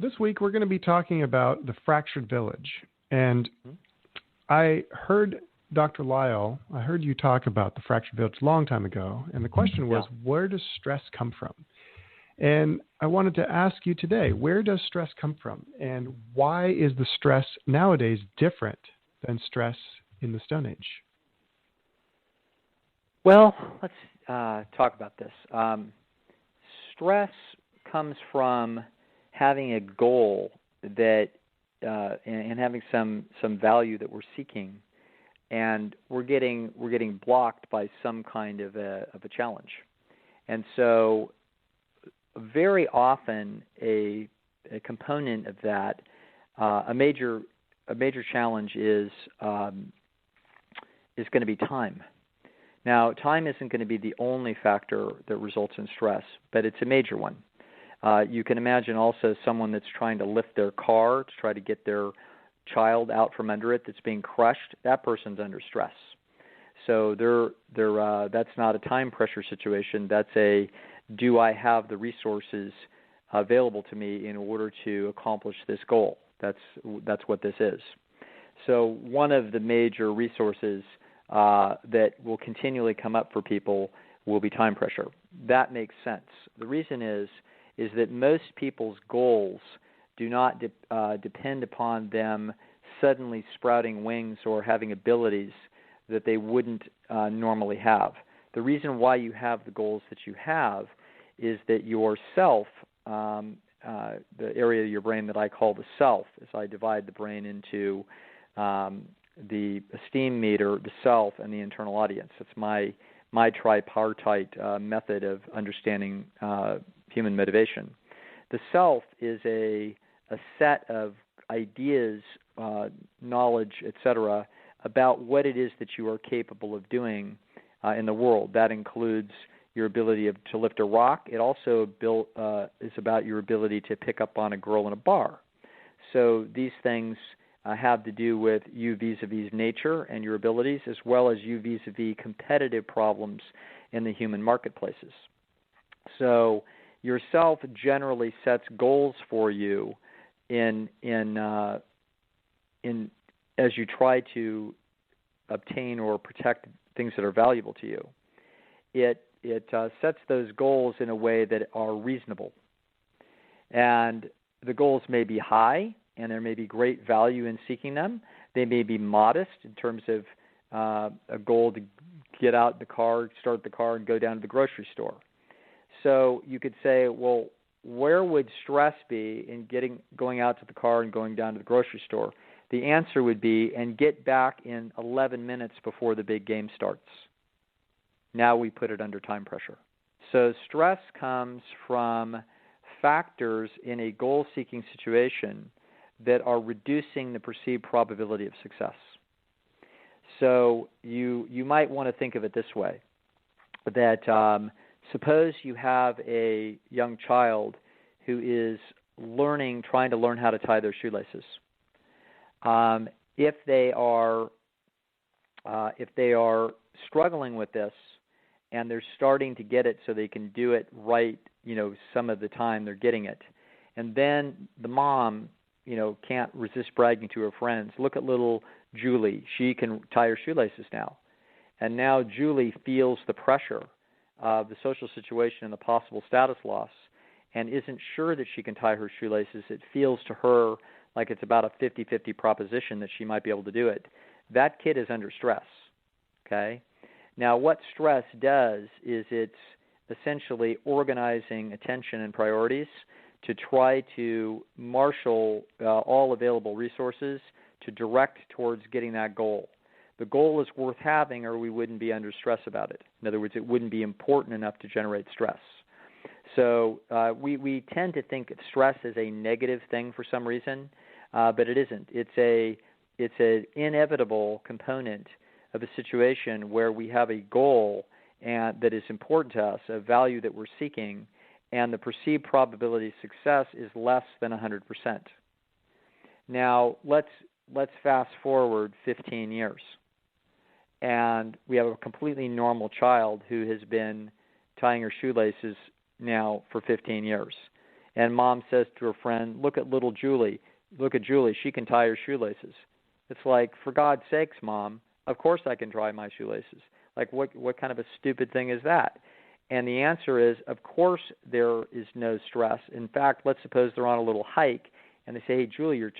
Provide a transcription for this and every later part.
this week we're going to be talking about the fractured village. And I heard Dr. Lisle, I heard you talk about the fractured village a long time ago. And the question was, where does stress come from? And I wanted to ask you today, where does stress come from? And why is the stress nowadays different than stress in the Stone Age? Well, let's talk about this. Stress comes from having a goal that and having some value that we're seeking, and we're getting blocked by some kind of a challenge. And so very often a component of that, a major challenge is going to be time. Now, time isn't going to be the only factor that results in stress, but it's a major one. You can imagine also someone that's trying to lift their car to try to get their child out from under it that's being crushed. That person's under stress. So that's not a time pressure situation. That's a, do I have the resources available to me in order to accomplish this goal? That's what this is. So one of the major resources that will continually come up for people will be time pressure. That makes sense. The reason is that most people's goals do not depend upon them suddenly sprouting wings or having abilities that they wouldn't normally have. The reason why you have the goals that you have is that your self, the area of your brain that I call the self, as I divide the brain into the esteem meter, the self, and the internal audience. It's my tripartite method of understanding human motivation. The self is a set of ideas, knowledge, etc., about what it is that you are capable of doing in the world. That includes your ability to lift a rock. It also is about your ability to pick up on a girl in a bar. So these things have to do with you vis-a-vis nature and your abilities, as well as you vis-a-vis competitive problems in the human marketplaces. So yourself generally sets goals for you in as you try to obtain or protect things that are valuable to you. It sets those goals in a way that are reasonable. And the goals may be high, and there may be great value in seeking them. They may be modest in terms of a goal to get out the car, start the car, and go down to the grocery store. So you could say, well, where would stress be in going out to the car and going down to the grocery store? The answer would be, and get back in 11 minutes before the big game starts. Now we put it under time pressure. So stress comes from factors in a goal-seeking situation that are reducing the perceived probability of success. So you might want to think of it this way, that suppose you have a young child who is trying to learn how to tie their shoelaces. If they are struggling with this and they're starting to get it so they can do it right, some of the time they're getting it, and then the mom, can't resist bragging to her friends, look at little Julie, she can tie her shoelaces now. And now Julie feels the pressure of the social situation and the possible status loss and isn't sure that she can tie her shoelaces. It feels to her like it's about a 50-50 proposition that she might be able to do it. That kid is under stress, okay? Now, what stress does is it's essentially organizing attention and priorities to try to marshal all available resources to direct towards getting that goal. The goal is worth having, or we wouldn't be under stress about it. In other words, it wouldn't be important enough to generate stress. So we tend to think of stress as a negative thing for some reason, but it isn't. It's an inevitable component of a situation where we have a goal that is important to us, a value that we're seeking, and the perceived probability of success is less than 100%. Now, let's fast forward 15 years, and we have a completely normal child who has been tying her shoelaces now for 15 years. And mom says to her friend, look at little Julie. Look at Julie. She can tie her shoelaces. It's like, for God's sakes, Mom, of course I can tie my shoelaces. Like, what kind of a stupid thing is that? And the answer is, of course there is no stress. In fact, let's suppose they're on a little hike, and they say, hey, Julie, your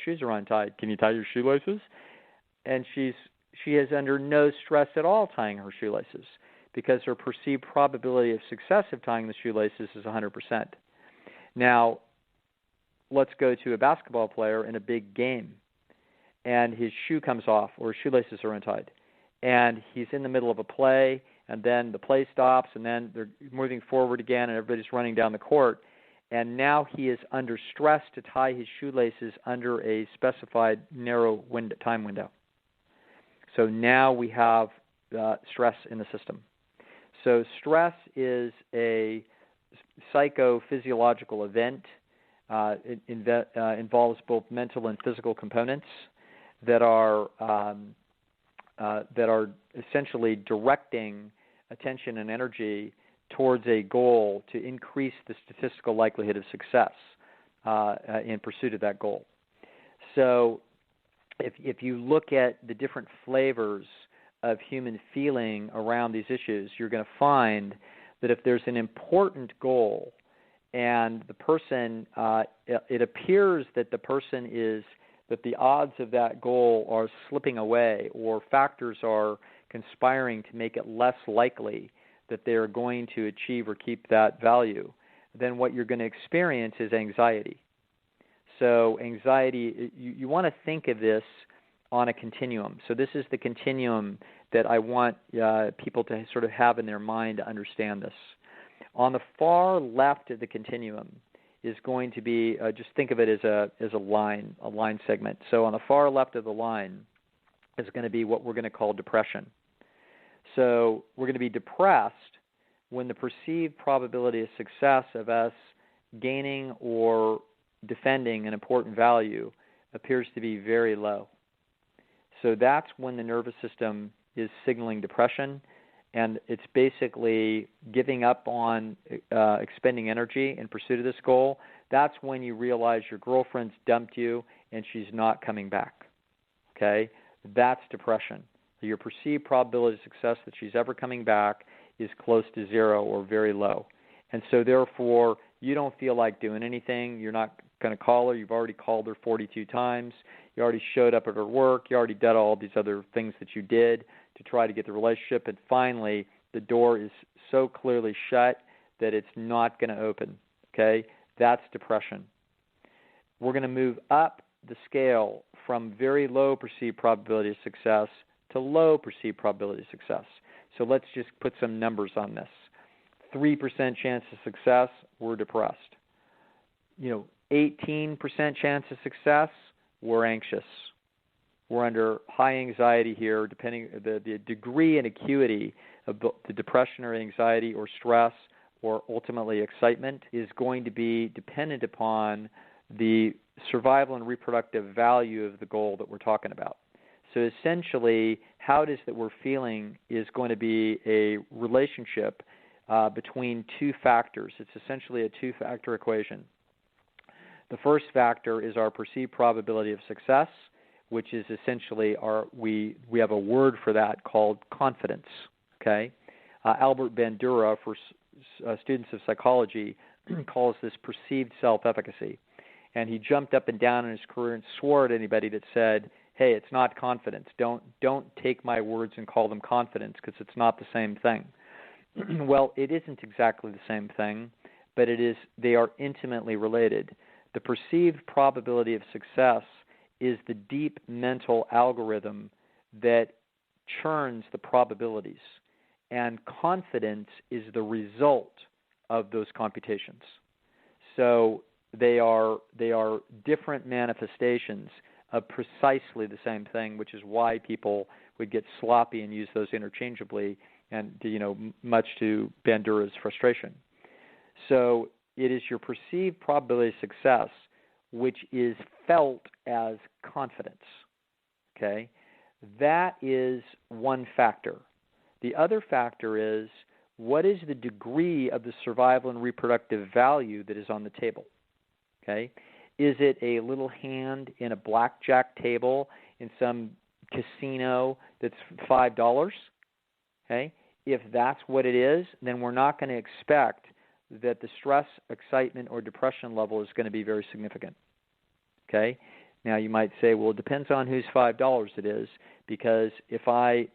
shoes are untied. Can you tie your shoelaces? And she is under no stress at all tying her shoelaces, because her perceived probability of success of tying the shoelaces is 100%. Now, let's go to a basketball player in a big game, and his shoe comes off or his shoelaces are untied, and he's in the middle of a play, and then the play stops, and then they're moving forward again, and everybody's running down the court, and now he is under stress to tie his shoelaces under a specified narrow time window. So now we have stress in the system. So stress is a psychophysiological event. It involves both mental and physical components that are essentially directing attention and energy towards a goal to increase the statistical likelihood of success in pursuit of that goal. So if you look at the different flavors of human feeling around these issues, you're going to find that if there's an important goal and the person, it appears that the person that the odds of that goal are slipping away, or factors are conspiring to make it less likely that they're going to achieve or keep that value, then what you're going to experience is anxiety. So anxiety, you want to think of this on a continuum. So this is the continuum that I want people to sort of have in their mind to understand this. On the far left of the continuum is going to be, just think of it as a line segment. So on the far left of the line is going to be what we're going to call depression. So we're going to be depressed when the perceived probability of success of us gaining or defending an important value appears to be very low. So that's when the nervous system is signaling depression, and it's basically giving up on expending energy in pursuit of this goal. That's when you realize your girlfriend's dumped you and she's not coming back. Okay? That's depression. Your perceived probability of success that she's ever coming back is close to zero or very low. And so therefore, you don't feel like doing anything. You're not going to call her. You've already called her 42 times. You already showed up at her work. You already did all these other things that you did to try to get the relationship. And finally, the door is so clearly shut that it's not going to open. Okay? That's depression. We're going to move up the scale from very low perceived probability of success to low perceived probability of success. So let's just put some numbers on this. 3% chance of success, we're depressed. 18% chance of success, we're anxious. We're under high anxiety here, depending the degree and acuity of the depression or anxiety or stress or ultimately excitement is going to be dependent upon the survival and reproductive value of the goal that we're talking about. So essentially, how it is that we're feeling is going to be a relationship between two factors. It's essentially a two-factor equation. The first factor is our perceived probability of success, which is essentially we have a word for that called confidence. Okay, Albert Bandura, for students of psychology, calls this perceived self-efficacy, and he jumped up and down in his career and swore at anybody that said, "Hey, it's not confidence. Don't take my words and call them confidence, because it's not the same thing." Well, it isn't exactly the same thing, but it is. They are intimately related. The perceived probability of success is the deep mental algorithm that churns the probabilities, and confidence is the result of those computations. So they are different manifestations of precisely the same thing, which is why people would get sloppy and use those interchangeably, and much to Bandura's frustration. So it is your perceived probability of success which is felt as confidence. Okay? That is one factor. The other factor is what is the degree of the survival and reproductive value that is on the table? Okay? Is it a little hand in a blackjack table in some casino that's $5? Okay? If that's what it is, then we're not going to expect that the stress, excitement, or depression level is going to be very significant. Okay? Now you might say, well, it depends on whose $5 it is, because if I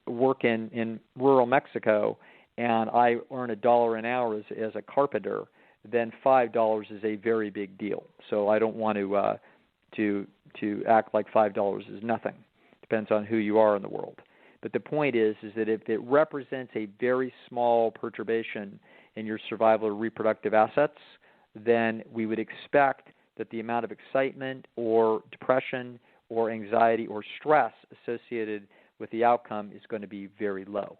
work in rural Mexico and I earn $1 an hour as a carpenter, then $5 is a very big deal. So I don't want to act like $5 is nothing. Depends on who you are in the world. But the point is that if it represents a very small perturbation in your survival or reproductive assets, then we would expect that the amount of excitement or depression or anxiety or stress associated with the outcome is going to be very low.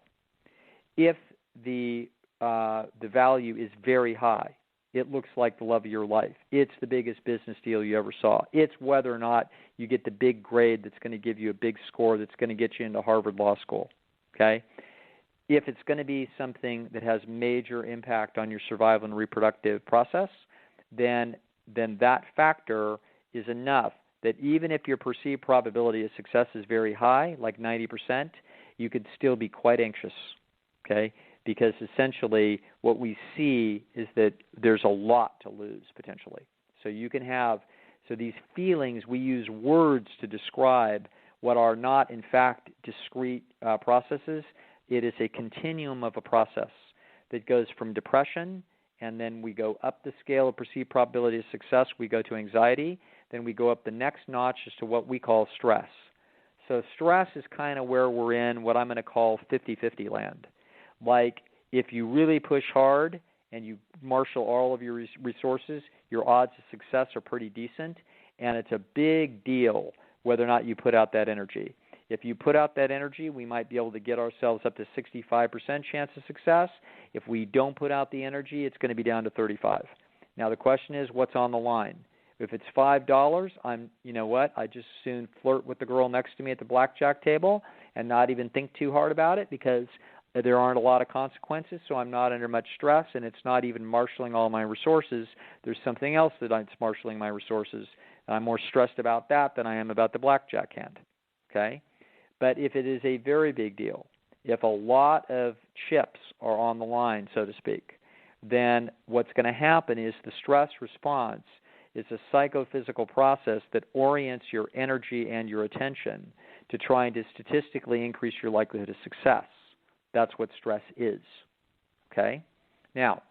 If the value is very high, it looks like the love of your life. It's the biggest business deal you ever saw. It's whether or not you get the big grade that's going to give you a big score that's going to get you into Harvard Law School. Okay? If it's going to be something that has major impact on your survival and reproductive process, then that factor is enough that even if your perceived probability of success is very high, like 90%, you could still be quite anxious. Okay? Because essentially what we see is that there's a lot to lose potentially. So you can have, so these feelings, we use words to describe what are not in fact discrete processes. It is a continuum of a process that goes from depression, and then we go up the scale of perceived probability of success, we go to anxiety, then we go up the next notch as to what we call stress. So stress is kind of where we're in what I'm going to call 50-50 land. Like if you really push hard and you marshal all of your resources, your odds of success are pretty decent, and it's a big deal whether or not you put out that energy. If you put out that energy, we might be able to get ourselves up to 65% chance of success. If we don't put out the energy, it's going to be down to 35. Now the question is, what's on the line? If it's $5, you know what? I just soon flirt with the girl next to me at the blackjack table and not even think too hard about it, because there aren't a lot of consequences, so I'm not under much stress, and it's not even marshaling all my resources. There's something else that's marshaling my resources. I'm more stressed about that than I am about the blackjack hand. Okay? But if it is a very big deal, if a lot of chips are on the line, so to speak, then what's going to happen is the stress response is a psychophysical process that orients your energy and your attention to trying to statistically increase your likelihood of success. That's what stress is. Okay? Now,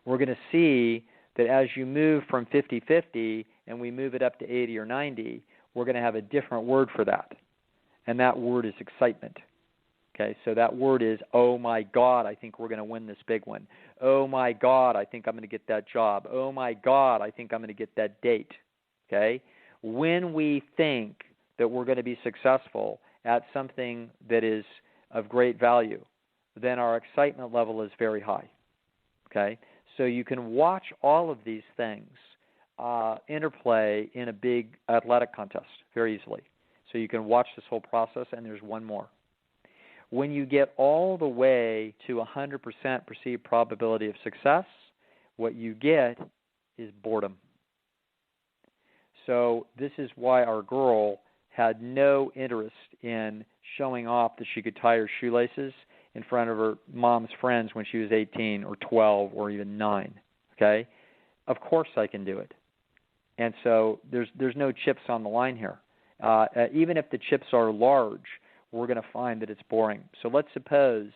we're going to see that as you move from 50-50 and we move it up to 80 or 90, we're going to have a different word for that. And that word is excitement. Okay? So that word is, oh my God, I think we're going to win this big one. Oh my God, I think I'm going to get that job. Oh my God, I think I'm going to get that date. Okay? When we think that we're going to be successful at something that is of great value, then our excitement level is very high. Okay? So you can watch all of these things interplay in a big athletic contest very easily. So you can watch this whole process, and there's one more. When you get all the way to 100% perceived probability of success, what you get is boredom. So this is why our girl had no interest in showing off that she could tie her shoelaces in front of her mom's friends when she was 18 or 12 or even 9. Okay? Of course I can do it. And so there's no chips on the line here. Even if the chips are large, we're going to find that it's boring. So let's suppose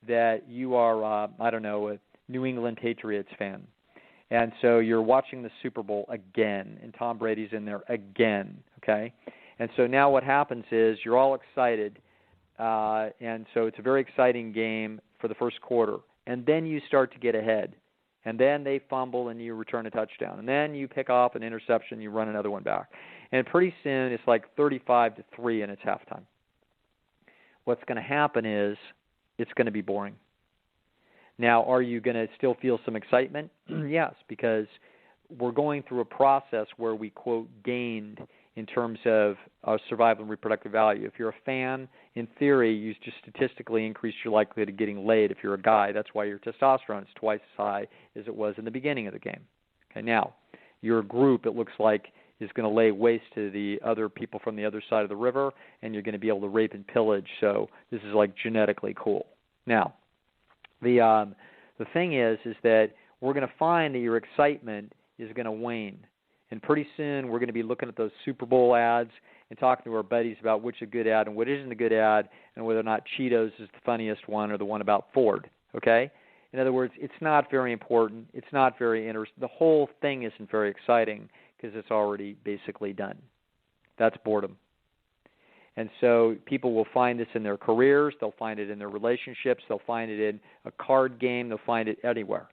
that you are, a New England Patriots fan. And so you're watching the Super Bowl again, and Tom Brady's in there again, okay? And so now what happens is you're all excited, and so it's a very exciting game for the first quarter. And then you start to get ahead. And then they fumble, and you return a touchdown. And then you pick off an interception, you run another one back. And pretty soon it's like 35-3, and it's halftime. What's going to happen is it's going to be boring. Now, are you going to still feel some excitement? Yes, because we're going through a process where we, quote, gained in terms of survival and reproductive value. If you're a fan, in theory, you just statistically increase your likelihood of getting laid if you're a guy. That's why your testosterone is twice as high as it was in the beginning of the game. Okay, now, you're a group, it looks like, is going to lay waste to the other people from the other side of the river, and you're going to be able to rape and pillage. So this is like genetically cool. Now, the thing is that we're going to find that your excitement is going to wane. And pretty soon we're going to be looking at those Super Bowl ads and talking to our buddies about which is a good ad and what isn't a good ad, and whether or not Cheetos is the funniest one or the one about Ford, okay? In other words, it's not very important. It's not very interesting. The whole thing isn't very exciting because it's already basically done. That's boredom. And so people will find this in their careers. They'll find it in their relationships. They'll find it in a card game. They'll find it anywhere.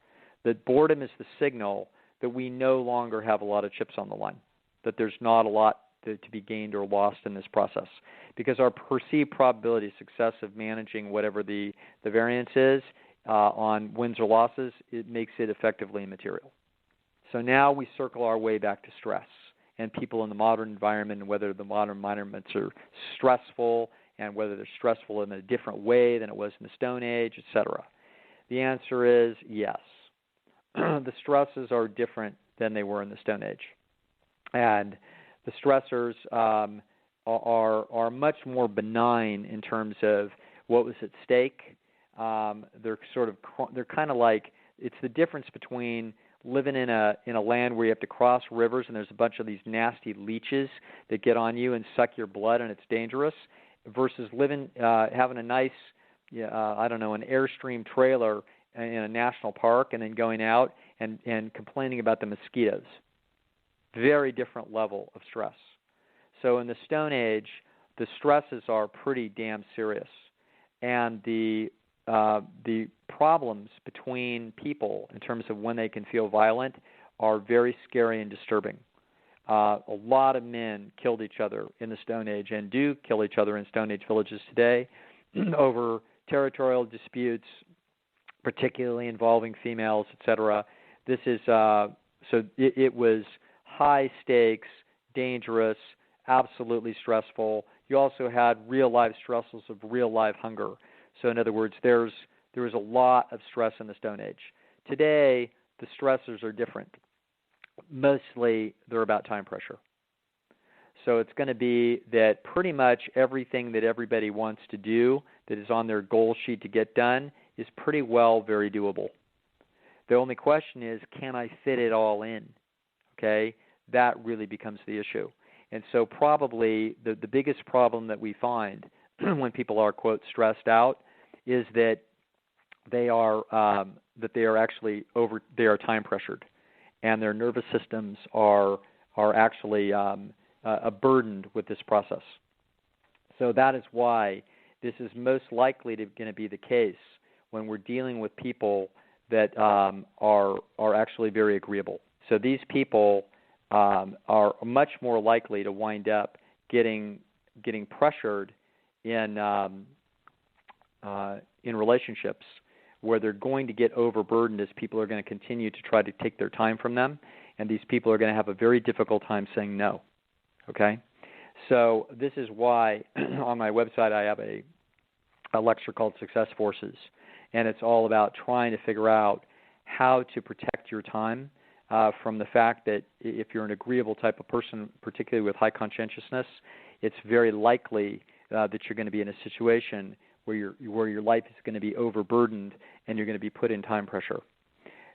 That boredom is the signal that we no longer have a lot of chips on the line, that there's not a lot to be gained or lost in this process, because our perceived probability of success of managing whatever the variance is on wins or losses, it makes it effectively immaterial. So now we circle our way back to stress and people in the modern environment, and whether the modern environments are stressful and whether they're stressful in a different way than it was in the Stone Age, etc. The answer is yes. The stresses are different than they were in the Stone Age. And the stressors are much more benign in terms of what was at stake. They're kind of like, it's the difference between living in a land where you have to cross rivers and there's a bunch of these nasty leeches that get on you and suck your blood and it's dangerous, versus having a nice, an Airstream trailer in a national park and then going out and complaining about the mosquitoes. Very different level of stress. So in the Stone Age, the stresses are pretty damn serious, and the problems between people in terms of when they can feel violent are very scary and disturbing. A lot of men killed each other in the Stone Age and do kill each other in Stone Age villages today over territorial disputes, particularly involving females, etc. This is it was high stakes, dangerous, absolutely stressful. You also had real life stresses of real life hunger. So in other words, there was a lot of stress in the Stone Age. Today, the stressors are different. Mostly they're about time pressure. So it's going to be that pretty much everything that everybody wants to do that is on their goal sheet to get done is pretty well very doable. The only question is, can I fit it all in? Okay, that really becomes the issue. And so probably the biggest problem that we find when people are, quote, stressed out is that they are actually time pressured, and their nervous systems are actually burdened with this process. So that is why this is most likely going to be the case when we're dealing with people that are actually very agreeable. So these people are much more likely to wind up getting pressured in relationships where they're going to get overburdened as people are going to continue to try to take their time from them, and these people are going to have a very difficult time saying no. Okay? So this is why on my website I have a lecture called Success Forces, and it's all about trying to figure out how to protect your time from the fact that if you're an agreeable type of person, particularly with high conscientiousness, it's very likely that you're going to be in a situation where your life is going to be overburdened and you're going to be put in time pressure.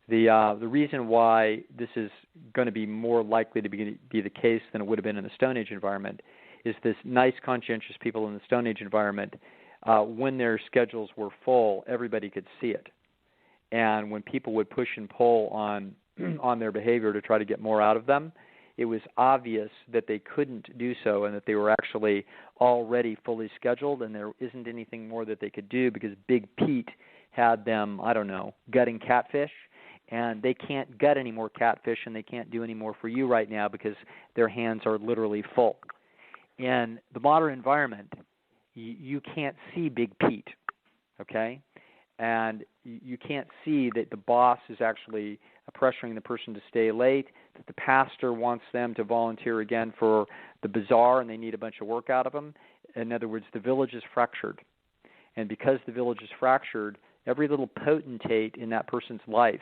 The reason why this is going to be more likely to be the case than it would have been in the Stone Age environment is this nice, conscientious people in the Stone Age environment, when their schedules were full, everybody could see it. And when people would push and pull on their behavior to try to get more out of them, it was obvious that they couldn't do so and that they were actually already fully scheduled and there isn't anything more that they could do because Big Pete had them, gutting catfish, and they can't gut any more catfish and they can't do any more for you right now because their hands are literally full. In the modern environment, you can't see Big Pete, okay? and you can't see that the boss is actually pressuring the person to stay late, that the pastor wants them to volunteer again for the bazaar and they need a bunch of work out of them. In other words, the village is fractured. And because the village is fractured, every little potentate in that person's life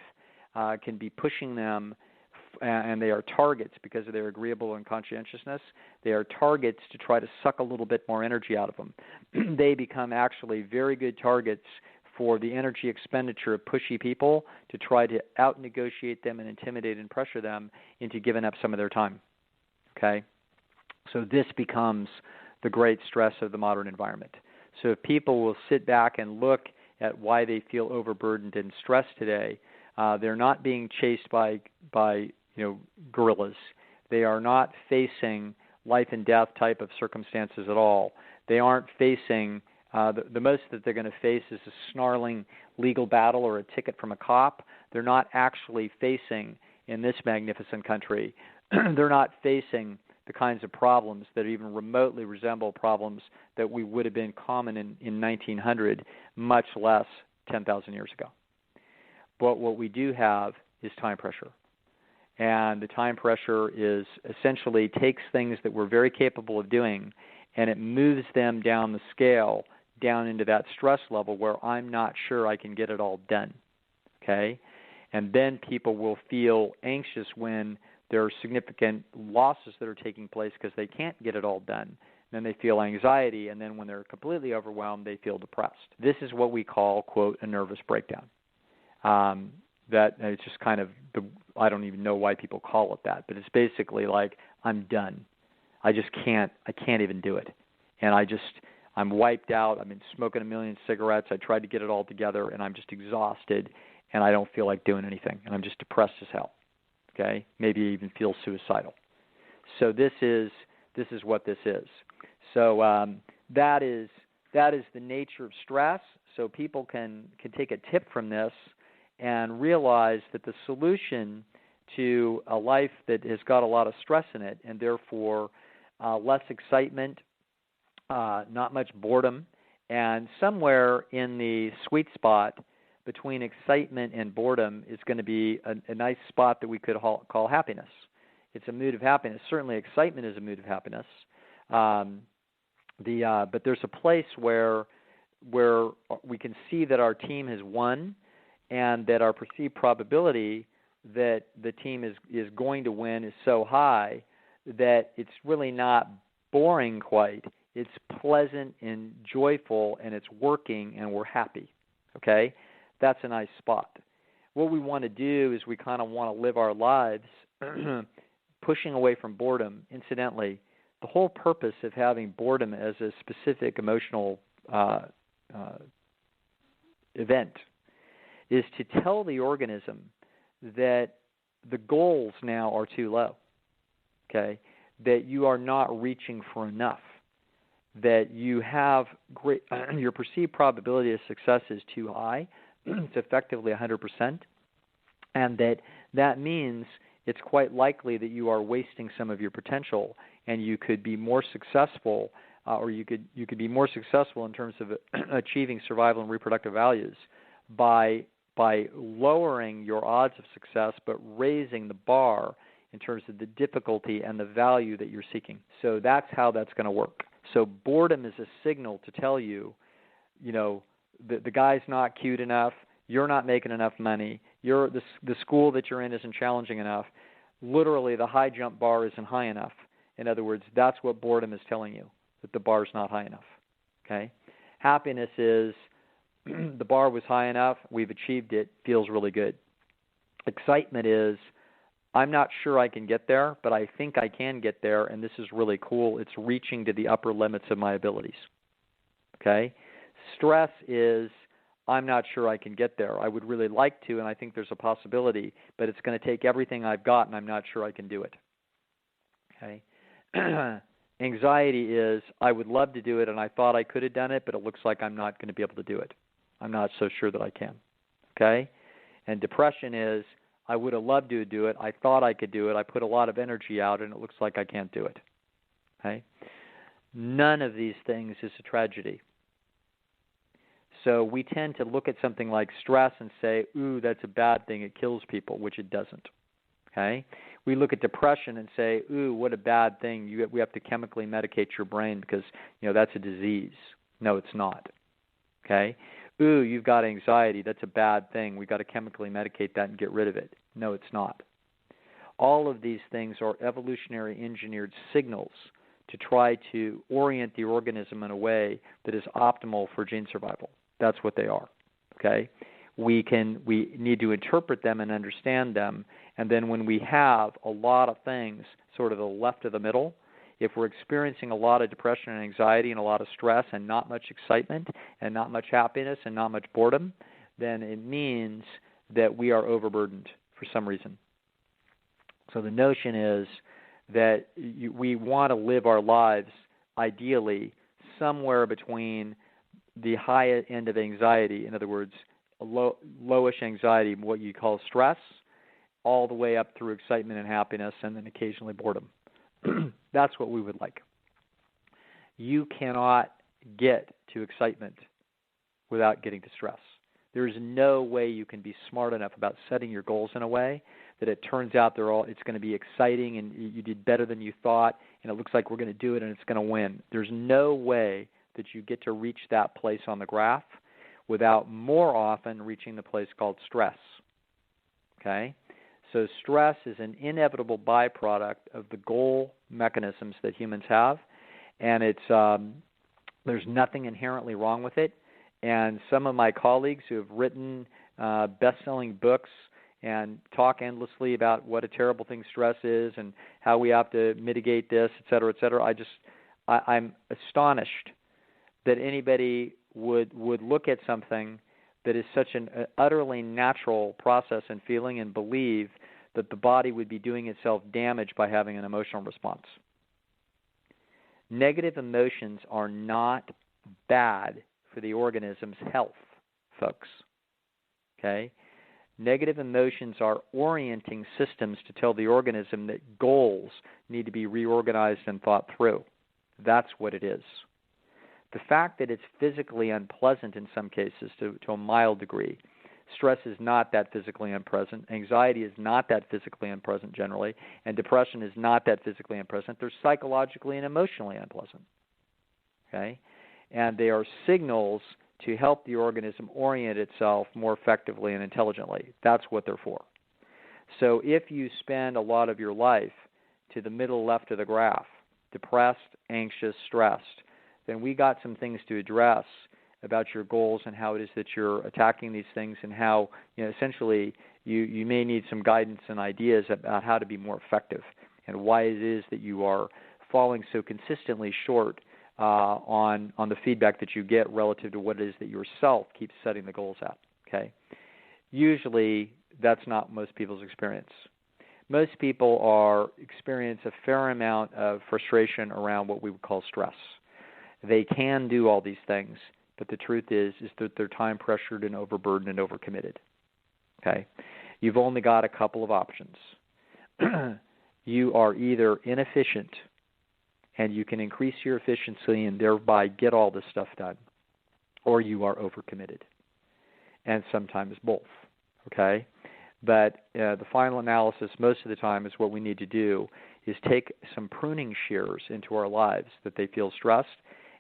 can be pushing them, and they are targets because of their agreeable and conscientiousness. They are targets to try to suck a little bit more energy out of them. They become actually very good targets for the energy expenditure of pushy people to try to out-negotiate them and intimidate and pressure them into giving up some of their time. Okay? So this becomes the great stress of the modern environment. So if people will sit back and look at why they feel overburdened and stressed today, they're not being chased by gorillas. They are not facing life and death type of circumstances at all. They aren't facing the most that they're going to face is a snarling legal battle or a ticket from a cop. They're not actually facing, in this magnificent country, they're not facing the kinds of problems that even remotely resemble problems that we would have been common in 1900, much less 10,000 years ago. But what we do have is time pressure. And the time pressure is essentially takes things that we're very capable of doing and it moves them down the scale, down into that stress level where I'm not sure I can get it all done. Okay? And then people will feel anxious when there are significant losses that are taking place because they can't get it all done. Then they feel anxiety, and then when they're completely overwhelmed, they feel depressed. This is what we call, quote, a nervous breakdown. That it's just kind of, I don't even know why people call it that, but it's basically like, I'm done. I can't even do it. And I'm wiped out. I've been smoking a million cigarettes. I tried to get it all together, and I'm just exhausted, and I don't feel like doing anything, and I'm just depressed as hell. Okay? Maybe even feel suicidal. So this is what this is. So that is the nature of stress. So people can take a tip from this and realize that the solution to a life that has got a lot of stress in it and therefore less excitement, not much boredom, and somewhere in the sweet spot between excitement and boredom is going to be a nice spot that we could call happiness. It's a mood of happiness. Certainly excitement is a mood of happiness. But there's a place where we can see that our team has won and that our perceived probability that the team is going to win is so high that it's really not boring quite. It's pleasant and joyful, and it's working, and we're happy. Okay? That's a nice spot. What we want to do is we kind of want to live our lives pushing away from boredom. Incidentally, the whole purpose of having boredom as a specific emotional event is to tell the organism that the goals now are too low, okay? That you are not reaching for enough, that you have your perceived probability of success is too high. It's effectively 100%, and that means it's quite likely that you are wasting some of your potential, and you could be more successful, or you could be more successful in terms of achieving survival and reproductive values by lowering your odds of success, but raising the bar in terms of the difficulty and the value that you're seeking. So that's how that's going to work. So boredom is a signal to tell you, the guy's not cute enough, you're not making enough money, the school that you're in isn't challenging enough. Literally, the high jump bar isn't high enough. In other words, that's what boredom is telling you, that the bar's not high enough. Okay? Happiness is the bar was high enough, we've achieved it, feels really good. Excitement is, I'm not sure I can get there, but I think I can get there, and this is really cool. It's reaching to the upper limits of my abilities. Okay? Stress is, I'm not sure I can get there. I would really like to, and I think there's a possibility, but it's going to take everything I've got, and I'm not sure I can do it. Okay? Anxiety is, I would love to do it, and I thought I could have done it, but it looks like I'm not going to be able to do it. I'm not so sure that I can. Okay? And depression is, I would have loved to do it. I thought I could do it. I put a lot of energy out, and it looks like I can't do it. Okay? None of these things is a tragedy. So we tend to look at something like stress and say, ooh, that's a bad thing, it kills people, which it doesn't. Okay? We look at depression and say, ooh, what a bad thing, we have to chemically medicate your brain because, that's a disease. No, it's not. Okay? Ooh, you've got anxiety, that's a bad thing, we've got to chemically medicate that and get rid of it. No, it's not. All of these things are evolutionary engineered signals to try to orient the organism in a way that is optimal for gene survival. That's what they are. Okay? We need to interpret them and understand them, and then when we have a lot of things sort of the left of the middle, if we're experiencing a lot of depression and anxiety and a lot of stress and not much excitement and not much happiness and not much boredom, then it means that we are overburdened for some reason. So the notion is that we want to live our lives ideally somewhere between the high end of anxiety, in other words, a lowish anxiety, what you call stress, all the way up through excitement and happiness, and then occasionally boredom. That's what we would like. You cannot get to excitement without getting to stress. There's no way you can be smart enough about setting your goals in a way that it turns out it's going to be exciting and you did better than you thought and it looks like we're going to do it and it's going to win. There's no way that you get to reach that place on the graph without more often reaching the place called stress. Okay? So stress is an inevitable byproduct of the goal mechanisms that humans have, and there's nothing inherently wrong with it. And some of my colleagues who have written best-selling books and talk endlessly about what a terrible thing stress is and how we have to mitigate this, et cetera, I'm astonished that anybody would look at something that is such an utterly natural process and feeling and believe that the body would be doing itself damage by having an emotional response. Negative emotions are not bad for the organism's health, folks. Okay? Negative emotions are orienting systems to tell the organism that goals need to be reorganized and thought through. That's what it is. The fact that it's physically unpleasant in some cases to a mild degree, stress is not that physically unpleasant, anxiety is not that physically unpleasant generally, and depression is not that physically unpleasant. They're psychologically and emotionally unpleasant. Okay? And they are signals to help the organism orient itself more effectively and intelligently. That's what they're for. So if you spend a lot of your life to the middle left of the graph, depressed, anxious, stressed, then we got some things to address about your goals and how it is that you're attacking these things and how, essentially you may need some guidance and ideas about how to be more effective and why it is that you are falling so consistently short on the feedback that you get relative to what it is that yourself keeps setting the goals at. Okay? Usually that's not most people's experience. Most people experience a fair amount of frustration around what we would call stress. They can do all these things, but the truth is that they're time pressured and overburdened and overcommitted. Okay? You've only got a couple of options. You are either inefficient and you can increase your efficiency and thereby get all this stuff done, or you are overcommitted, and sometimes both. Okay? But the final analysis most of the time is what we need to do is take some pruning shears into our lives that they feel stressed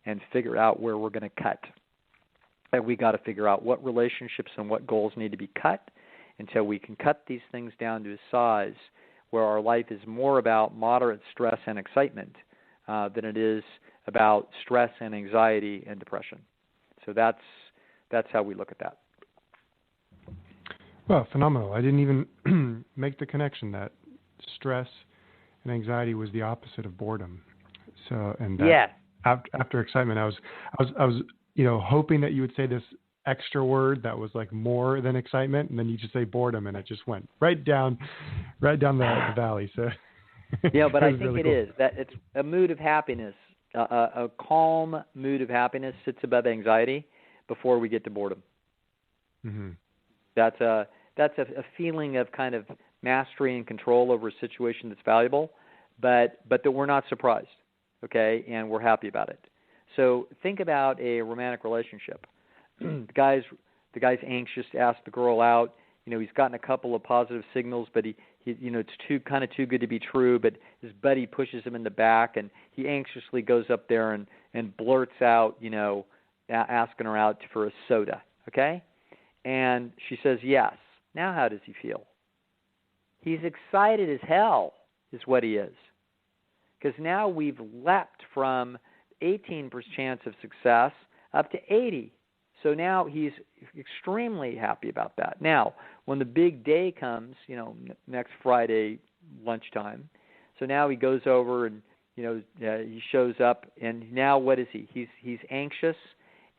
and figure out where we're going to cut. And we got to figure out what relationships and what goals need to be cut until we can cut these things down to a size where our life is more about moderate stress and excitement than it is about stress and anxiety and depression. So that's how we look at that. Well, phenomenal. I didn't even make the connection that stress and anxiety was the opposite of boredom. So, and that yeah. After excitement, I was hoping that you would say this extra word that was like more than excitement, and then you just say boredom, and it just went right down the valley. So yeah, but I think really it cool. is that it's a mood of happiness. A calm mood of happiness sits above anxiety before we get to boredom. Mm-hmm. That's a feeling of kind of mastery and control over a situation that's valuable, but that we're not surprised. Okay, and we're happy about it. So think about a romantic relationship. the guy's anxious to ask the girl out. He's gotten a couple of positive signals, but he it's too good to be true. But his buddy pushes him in the back, and he anxiously goes up there and blurts out, asking her out for a soda. Okay, and she says yes. Now, how does he feel? He's excited as hell, is what he is, because now we've leapt from 18% chance of success up to 80. So now he's extremely happy about that. Now, when the big day comes, next Friday lunchtime, so now he goes over and, he shows up, and now what is he? He's anxious,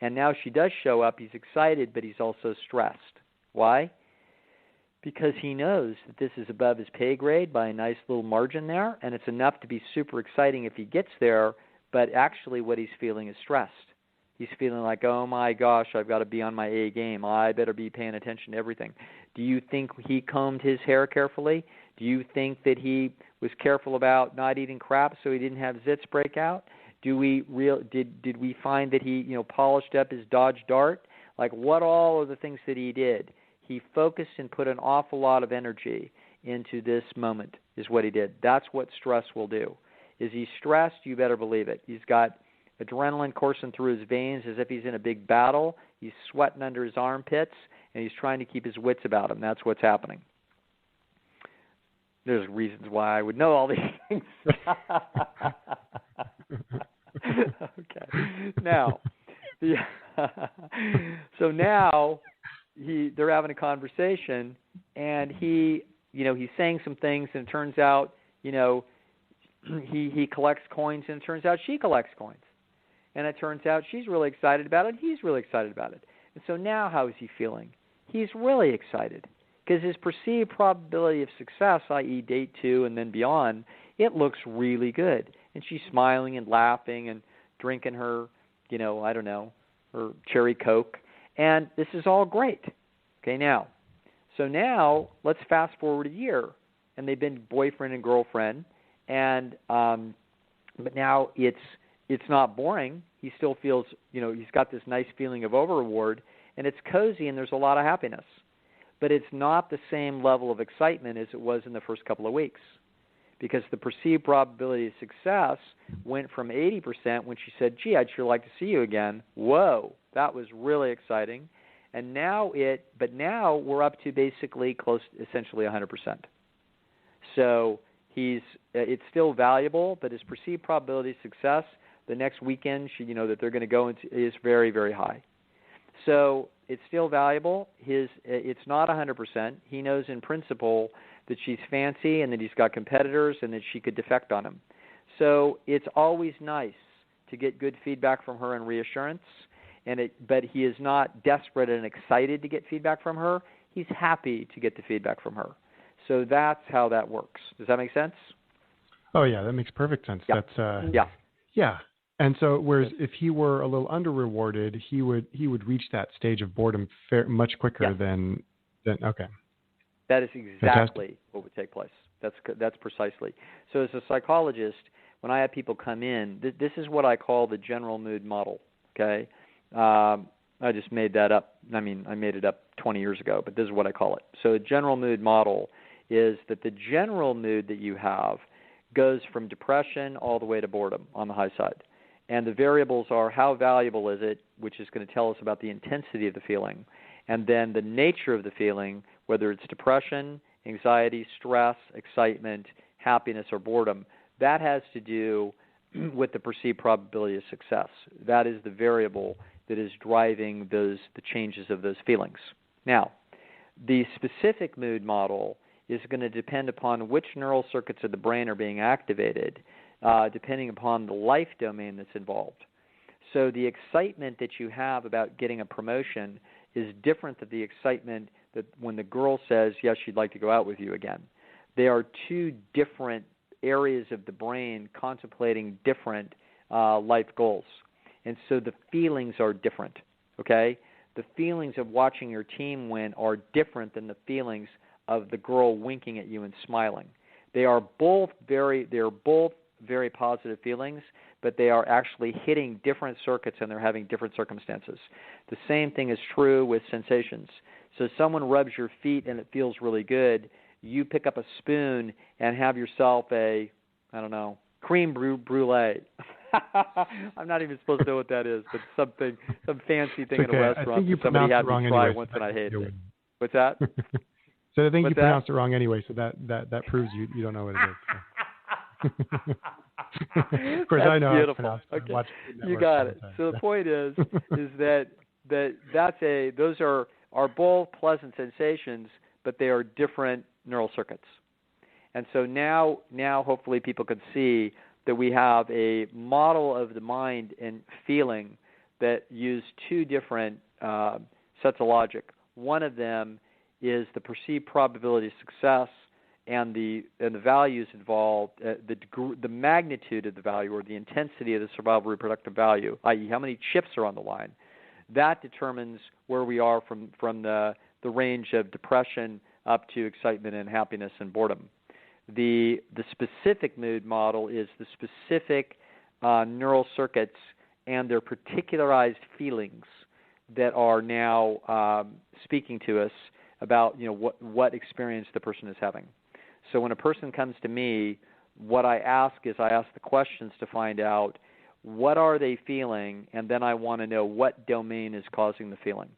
and now she does show up. He's excited, but he's also stressed. Why? Because he knows that this is above his pay grade by a nice little margin there, and it's enough to be super exciting if he gets there, but actually what he's feeling is stressed. He's feeling like, oh my gosh, I've got to be on my A game. I better be paying attention to everything. Do you think he combed his hair carefully? Do you think that he was careful about not eating crap so he didn't have zits break out? Did we find that he, polished up his Dodge Dart? Like, what all are the things that he did? He focused and put an awful lot of energy into this moment is what he did. That's what stress will do. Is he stressed? You better believe it. He's got adrenaline coursing through his veins as if he's in a big battle. He's sweating under his armpits, and he's trying to keep his wits about him. That's what's happening. There's reasons why I would know all these things. Okay. Now, so now they're having a conversation, and he's saying some things, and it turns out, he collects coins, and it turns out she collects coins. And it turns out she's really excited about it, he's really excited about it. And so now how is he feeling? He's really excited because his perceived probability of success, i.e. date 2 and then beyond, it looks really good. And she's smiling and laughing and drinking her, her cherry Coke. And this is all great. Okay, now let's fast forward a year. And they've been boyfriend and girlfriend. And but now it's not boring. He still feels, he's got this nice feeling of over-reward, and it's cozy, and there's a lot of happiness. But it's not the same level of excitement as it was in the first couple of weeks, because the perceived probability of success went from 80% when she said, gee, I'd sure like to see you again. Whoa, that was really exciting. And now we're up to basically essentially 100%. So it's still valuable, but his perceived probability of success the next weekend, that they're going to go into, is very, very high. So it's still valuable. It's not 100%. He knows in principle that she's fancy and that he's got competitors and that she could defect on him. So it's always nice to get good feedback from her and reassurance. But he is not desperate and excited to get feedback from her. He's happy to get the feedback from her. So that's how that works. Does that make sense? Oh yeah, that makes perfect sense. Yeah. That's yeah. And so, whereas if he were a little under-rewarded, he would reach that stage of boredom much quicker than okay. That is exactly Fantastic. What would take place. That's precisely. So as a psychologist, when I have people come in, this is what I call the general mood model. Okay, I just made that up. I made it up 20 years ago, but this is what I call it. So a general mood model is that the general mood that you have goes from depression all the way to boredom on the high side. And the variables are how valuable is it, which is going to tell us about the intensity of the feeling, and then the nature of the feeling, whether it's depression, anxiety, stress, excitement, happiness, or boredom. That has to do with the perceived probability of success. That is the variable that is driving the changes of those feelings. Now, the specific mood model is going to depend upon which neural circuits of the brain are being activated, depending upon the life domain that's involved. So the excitement that you have about getting a promotion is different than the excitement that when the girl says, yes, she'd like to go out with you again. They are two different areas of the brain contemplating different life goals. And so the feelings are different, okay? The feelings of watching your team win are different than the feelings of the girl winking at you and smiling. They are both very positive feelings, but they are actually hitting different circuits and they're having different circumstances. The same thing is true with sensations. So someone rubs your feet and it feels really good. You pick up a spoon and have yourself a, I don't know, creme brulee. I'm not even supposed to know what that is, but some fancy thing in a restaurant that somebody had me try once and I hated it. What's that? So I think you pronounced it wrong anyway, so that proves you don't know what it is. So. Of course, that's I know beautiful. how to pronounce it. Okay. You got it. So the point is those are both pleasant sensations, but they are different neural circuits. And so now hopefully people can see that we have a model of the mind and feeling that use two different sets of logic. One of them is the perceived probability of success and the values involved, the magnitude of the value or the intensity of the survival reproductive value, i.e. how many chips are on the line. That determines where we are from the range of depression up to excitement and happiness and boredom. The specific mood model is the specific neural circuits and their particularized feelings that are now speaking to us about what experience the person is having. So when a person comes to me, what I ask the questions to find out what are they feeling, and then I want to know what domain is causing the feeling.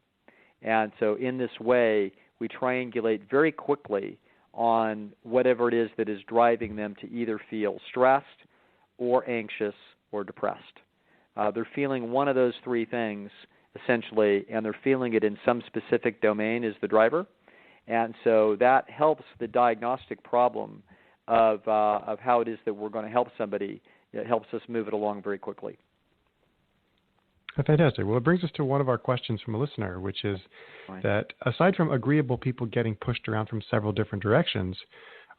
And so in this way, we triangulate very quickly on whatever it is that is driving them to either feel stressed or anxious or depressed. They're feeling one of those three things, essentially, and they're feeling it in some specific domain as the driver. And so that helps the diagnostic problem of how it is that we're going to help somebody. It helps us move it along very quickly. Fantastic. Well, it brings us to one of our questions from a listener, which is that aside from agreeable people getting pushed around from several different directions,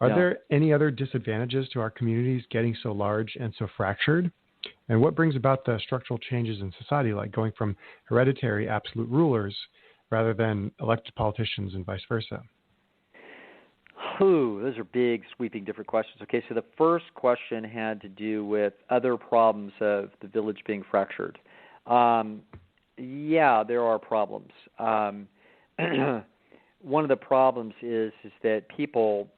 are there any other disadvantages to our communities getting so large and so fractured? And what brings about the structural changes in society, like going from hereditary absolute rulers rather than elected politicians and vice versa? Those are big, sweeping, different questions. Okay, so the first question had to do with other problems of the village being fractured. Yeah, there are problems. One of the problems is that people,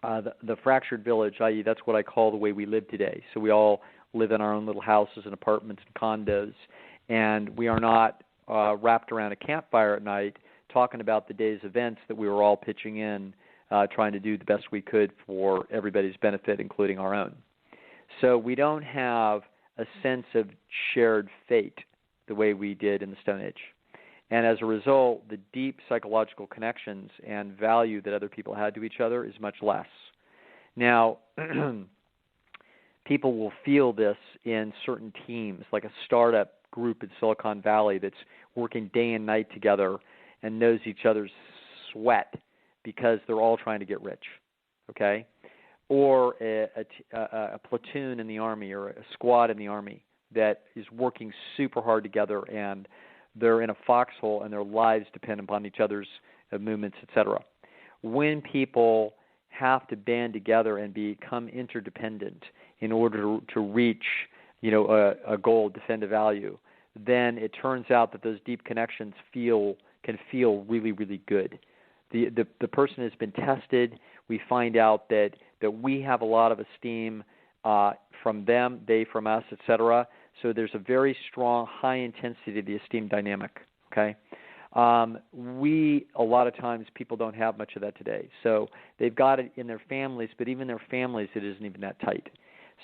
the fractured village, i.e. that's what I call the way we live today. So we all live in our own little houses and apartments and condos, and we are not wrapped around a campfire at night talking about the day's events that we were all pitching in, trying to do the best we could for everybody's benefit, including our own. So we don't have a sense of shared fate the way we did in the Stone Age. And as a result, the deep psychological connections and value that other people had to each other is much less. Now, people will feel this in certain teams, like a startup group in Silicon Valley that's working day and night together and knows each other's sweat because they're all trying to get rich, okay? Or a platoon in the Army or a squad in the Army that is working super hard together and they're in a foxhole and their lives depend upon each other's movements, etc. When people have to band together and become interdependent in order to reach, a goal, defend a value, then it turns out that those deep connections can feel really, really good. The person has been tested. We find out that we have a lot of esteem from them, they from us, etc. So there's a very strong, high intensity to the esteem dynamic. Okay, a lot of times people don't have much of that today. So they've got it in their families, but even their families, it isn't even that tight.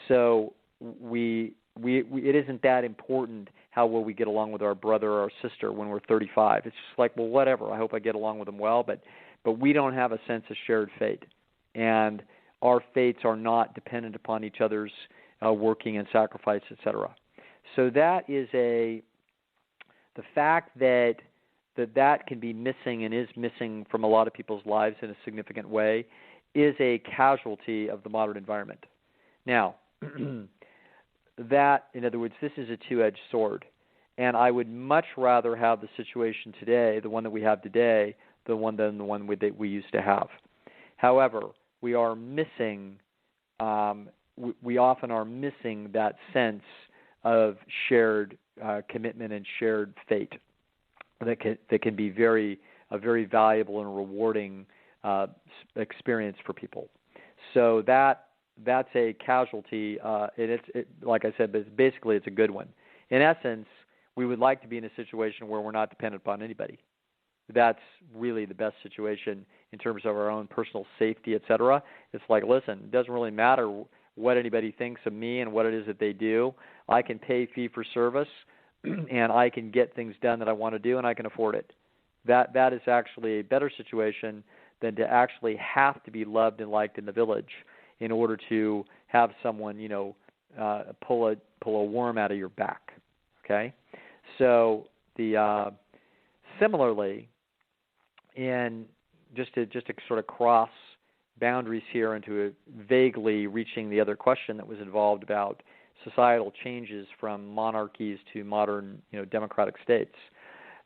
So it isn't that important how well we get along with our brother or our sister when we're 35. It's just like, well, whatever. I hope I get along with them well, but we don't have a sense of shared fate, and our fates are not dependent upon each other's working and sacrifice, etc. So that is the fact that can be missing and is missing from a lot of people's lives in a significant way is a casualty of the modern environment. Now, that, in other words, this is a two-edged sword, and I would much rather have the situation today, the one that we have today, than the one that we used to have. However, we are missing we often are missing that sense of shared commitment and shared fate that can be a very valuable and rewarding experience for people. So that's a casualty, and like I said, but basically it's a good one. In essence, we would like to be in a situation where we're not dependent upon anybody. That's really the best situation in terms of our own personal safety, et cetera. It's like, listen, it doesn't really matter what anybody thinks of me and what it is that they do. I can pay fee for service, and I can get things done that I want to do, and I can afford it. That is actually a better situation than to actually have to be loved and liked in the village in order to have someone, pull a worm out of your back. Okay, so similarly, in just to sort of cross boundaries here into vaguely reaching the other question that was involved about societal changes from monarchies to modern, democratic states.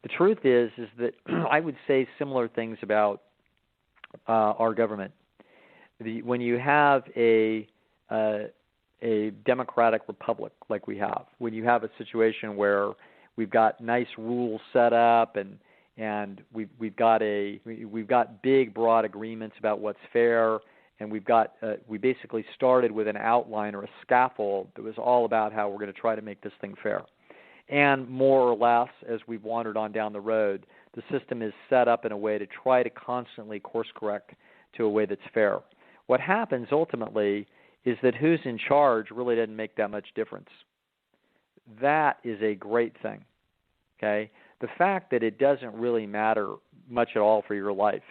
The truth is that I would say similar things about our government. When you have a democratic republic like we have, when you have a situation where we've got nice rules set up and we've got big broad agreements about what's fair, and we basically started with an outline or a scaffold that was all about how we're going to try to make this thing fair. And more or less, as we've wandered on down the road, the system is set up in a way to try to constantly course correct to a way that's fair. What happens ultimately is that who's in charge really doesn't make that much difference. That is a great thing, okay? The fact that it doesn't really matter much at all for your life,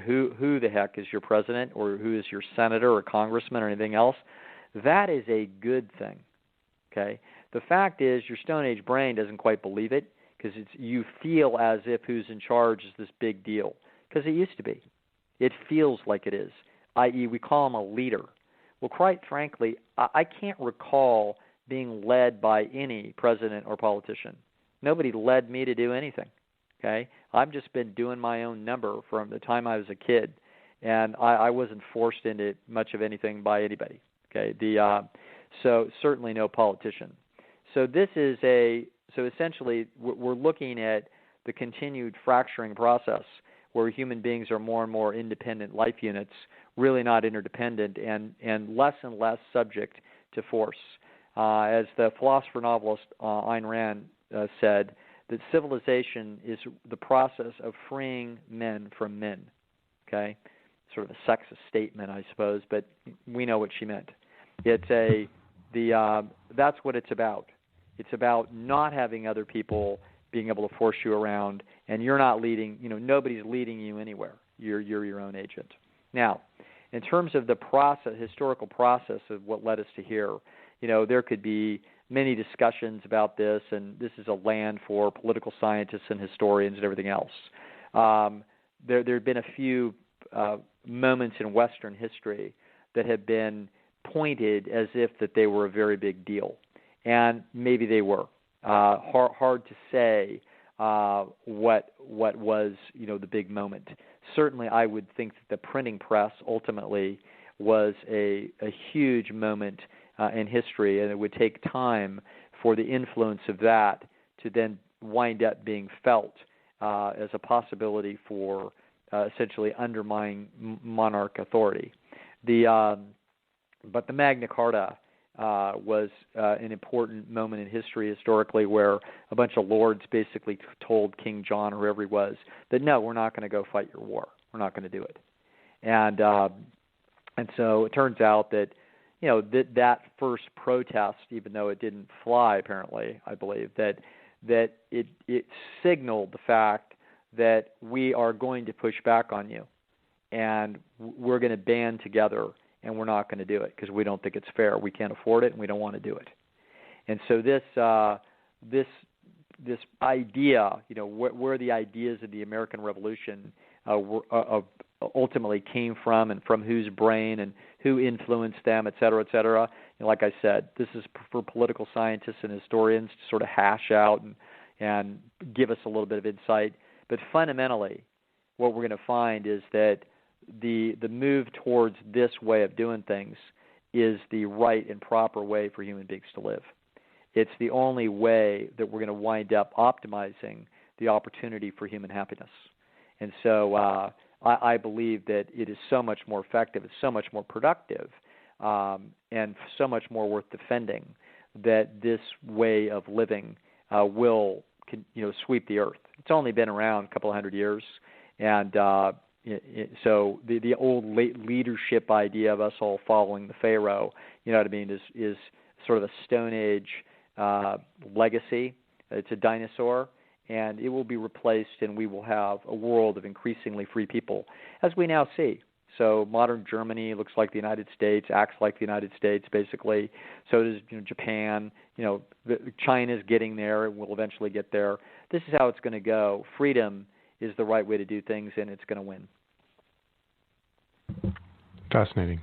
who the heck is your president or who is your senator or congressman or anything else, that is a good thing, okay? The fact is your Stone Age brain doesn't quite believe it because you feel as if who's in charge is this big deal because it used to be. It feels like it is, i.e. we call him a leader. Well, quite frankly, I can't recall being led by any president or politician. Nobody led me to do anything, okay? I've just been doing my own number from the time I was a kid, and I wasn't forced into much of anything by anybody, okay? So certainly no politician. So essentially we're looking at the continued fracturing process where human beings are more and more independent life units, really not interdependent, and less subject to force. As the philosopher novelist Ayn Rand said, that civilization is the process of freeing men from men. Okay, sort of a sexist statement, I suppose, but we know what she meant. It's that's what it's about. It's about not having other people being able to force you around, and you're not leading. Nobody's leading you anywhere. You're your own agent. Now, in terms of the historical process of what led us to here, there could be many discussions about this, and this is a land for political scientists and historians and everything else. There have been a few moments in Western history that have been pointed as if that they were a very big deal, and maybe they were. Hard to say what was the big moment. Certainly, I would think that the printing press ultimately was a huge moment in history, and it would take time for the influence of that to then wind up being felt as a possibility for essentially undermining monarch authority. But the Magna Carta was an important moment in history historically where a bunch of lords basically told King John or whoever he was that, no, we're not going to go fight your war. We're not going to do it. And so it turns out that that first protest, even though it didn't fly, apparently, I believe, that it signaled the fact that we are going to push back on you, and we're going to band together, and we're not going to do it because we don't think it's fair. We can't afford it, and we don't want to do it. And so this idea, where the ideas of the American Revolution ultimately came from, and from whose brain, and who influenced them, et cetera, et cetera. Like I said, this is for political scientists and historians to sort of hash out and give us a little bit of insight. But fundamentally, what we're going to find is that the move towards this way of doing things is the right and proper way for human beings to live. It's the only way that we're going to wind up optimizing the opportunity for human happiness. And so I believe that it is so much more effective, it's so much more productive, and so much more worth defending that this way of living will sweep the earth. It's only been around a couple of hundred years, and so the old leadership idea of us all following the Pharaoh, you know what I mean, is sort of a Stone Age legacy. It's a dinosaur, and it will be replaced, and we will have a world of increasingly free people, as we now see. So modern Germany looks like the United States, acts like the United States, basically. So does Japan. China's getting there. It will eventually get there. This is how it's going to go. Freedom is the right way to do things, and it's going to win. Fascinating.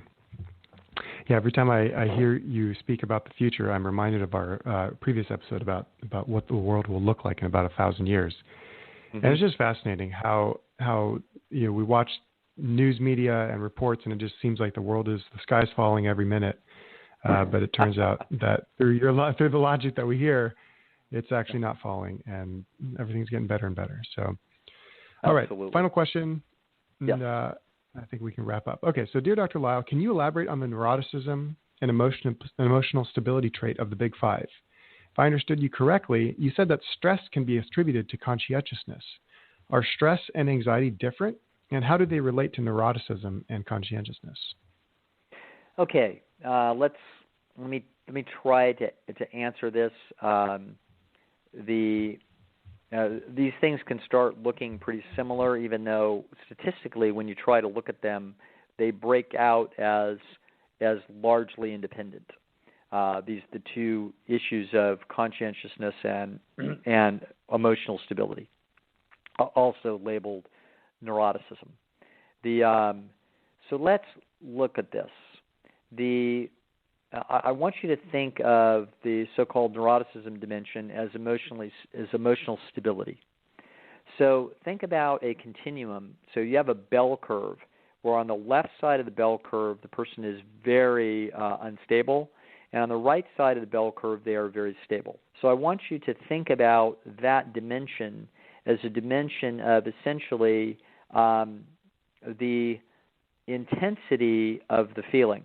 Yeah, every time I hear you speak about the future, I'm reminded of our previous episode about what the world will look like in about 1,000 years. Mm-hmm. And it's just fascinating how we watch news media and reports, and it just seems like the sky's falling every minute. But it turns out that through the logic that we hear, it's actually not falling, and everything's getting better and better. So, all right, final question. Yes. And, I think we can wrap up. Okay, so dear Dr. Lisle, can you elaborate on the neuroticism and emotional stability trait of the Big Five? If I understood you correctly, you said that stress can be attributed to conscientiousness. Are stress and anxiety different, and how do they relate to neuroticism and conscientiousness? Okay, let me try to answer this. These things can start looking pretty similar, even though statistically, when you try to look at them, they break out as largely independent. These are the two issues of conscientiousness and emotional stability, also labeled neuroticism. So let's look at this. I want you to think of the so-called neuroticism dimension as emotional stability. So think about a continuum. So you have a bell curve where on the left side of the bell curve, the person is very unstable, and on the right side of the bell curve, they are very stable. So I want you to think about that dimension as a dimension of essentially the intensity of the feeling.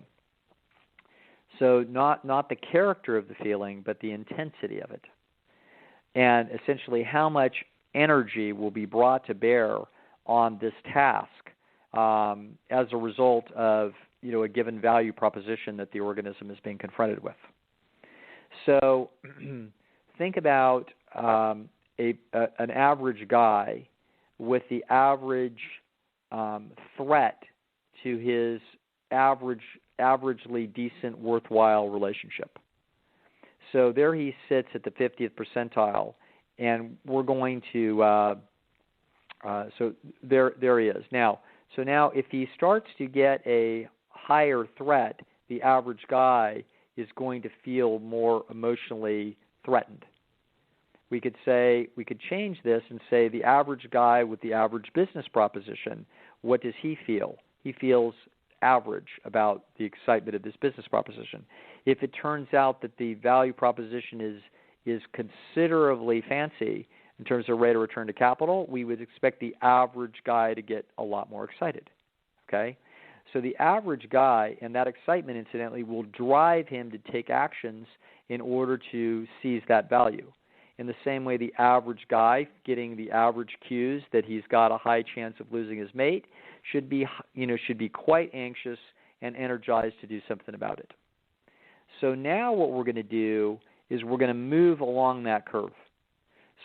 So not the character of the feeling, but the intensity of it. And essentially how much energy will be brought to bear on this task as a result of a given value proposition that the organism is being confronted with. So think about an average guy with the average threat to his averagely decent, worthwhile relationship. So there he sits at the 50th percentile, and we're going to so there he is. Now if he starts to get a higher threat, the average guy is going to feel more emotionally threatened. We could change this and say the average guy with the average business proposition, what does he feel? He feels average about the excitement of this business proposition. If it turns out that the value proposition is considerably fancy in terms of rate of return to capital, we would expect the average guy to get a lot more excited. Okay? So the average guy, and that excitement, incidentally, will drive him to take actions in order to seize that value. In the same way, the average guy getting the average cues that he's got a high chance of losing his mate should be quite anxious and energized to do something about it. So now what we're going to do is we're going to move along that curve.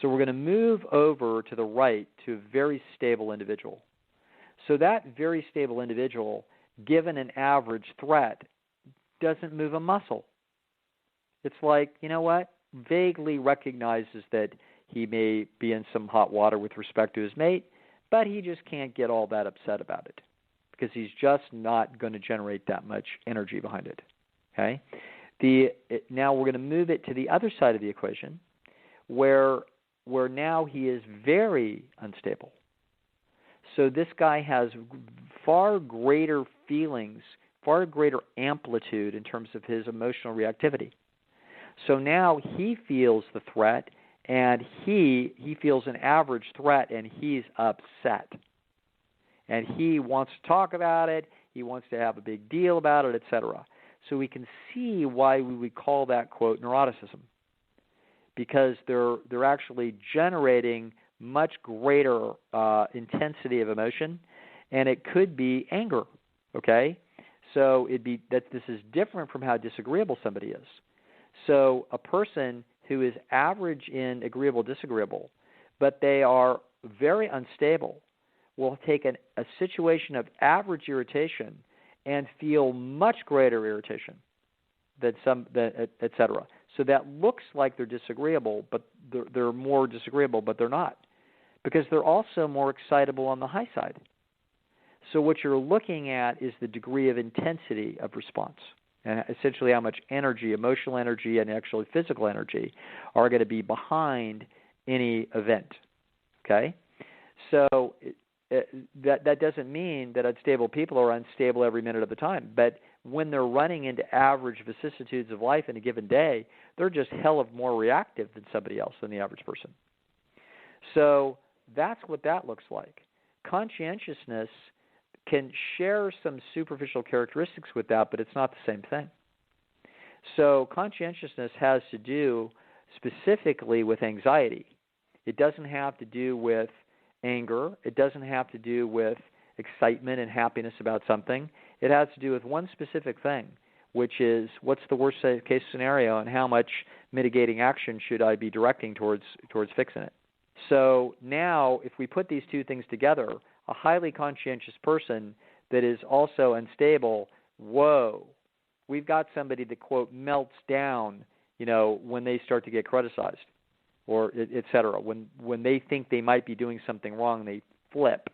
So we're going to move over to the right to a very stable individual. So that very stable individual, given an average threat, doesn't move a muscle. It's like, you know what? Vaguely recognizes that he may be in some hot water with respect to his mate, but he just can't get all that upset about it because he's just not going to generate that much energy behind it. Okay? Now we're going to move it to the other side of the equation where now he is very unstable. So this guy has far greater feelings far greater amplitude in terms of his emotional reactivity. So now he feels the threat, and he feels an average threat, and he's upset. And he wants to talk about it, he wants to have a big deal about it, etc. So we can see why we would call that, quote, neuroticism. Because they're actually generating much greater intensity of emotion, and it could be anger, okay? So it'd be that this is different from how disagreeable somebody is. So a person who is average in agreeable, disagreeable, but they are very unstable, will take a situation of average irritation and feel much greater irritation than et cetera. So that looks like they're disagreeable, but they're more disagreeable, but they're not, because they're also more excitable on the high side. So what you're looking at is the degree of intensity of response, and essentially how much energy, emotional energy, and actually physical energy are going to be behind any event. Okay, so that doesn't mean that unstable people are unstable every minute of the time, but when they're running into average vicissitudes of life in a given day, they're just hell of more reactive than somebody else, than the average person. So that's what that looks like. Conscientiousness can share some superficial characteristics with that, but it's not the same thing. So conscientiousness has to do specifically with anxiety. It doesn't have to do with anger. It doesn't have to do with excitement and happiness about something. It has to do with one specific thing, which is what's the worst case scenario and how much mitigating action should I be directing towards fixing it. So now if we put these two things together, a highly conscientious person that is also unstable, whoa, we've got somebody that, quote, melts down, when they start to get criticized, or et cetera. When they think they might be doing something wrong, they flip.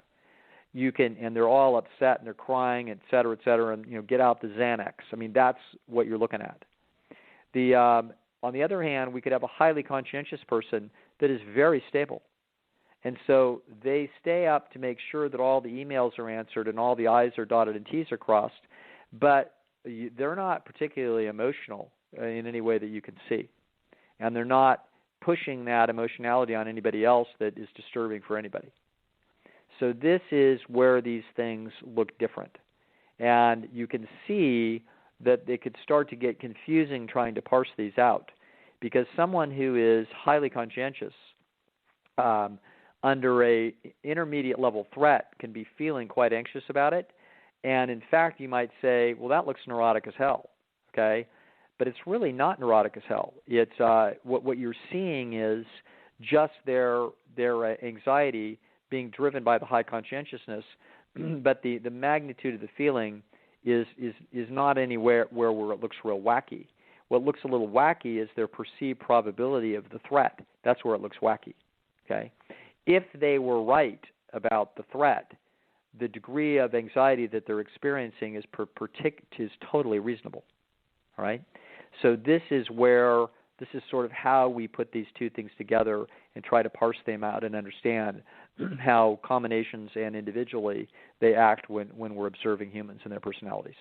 And they're all upset and they're crying, et cetera, and get out the Xanax. I mean, that's what you're looking at. On the other hand, we could have a highly conscientious person that is very stable. And so they stay up to make sure that all the emails are answered and all the I's are dotted and T's are crossed, but they're not particularly emotional in any way that you can see. And they're not pushing that emotionality on anybody else that is disturbing for anybody. So this is where these things look different. And you can see that they could start to get confusing trying to parse these out, because someone who is highly conscientious under a intermediate level threat can be feeling quite anxious about it. And in fact, you might say, well, that looks neurotic as hell, okay? But it's really not neurotic as hell. It's what you're seeing is just their anxiety being driven by the high conscientiousness, but the magnitude of the feeling is not anywhere where it looks real wacky. What looks a little wacky is their perceived probability of the threat. That's where it looks wacky, okay? If they were right about the threat, the degree of anxiety that they're experiencing is totally reasonable, all right? So this is sort of how we put these two things together and try to parse them out and understand how combinations and individually they act when we're observing humans and their personalities.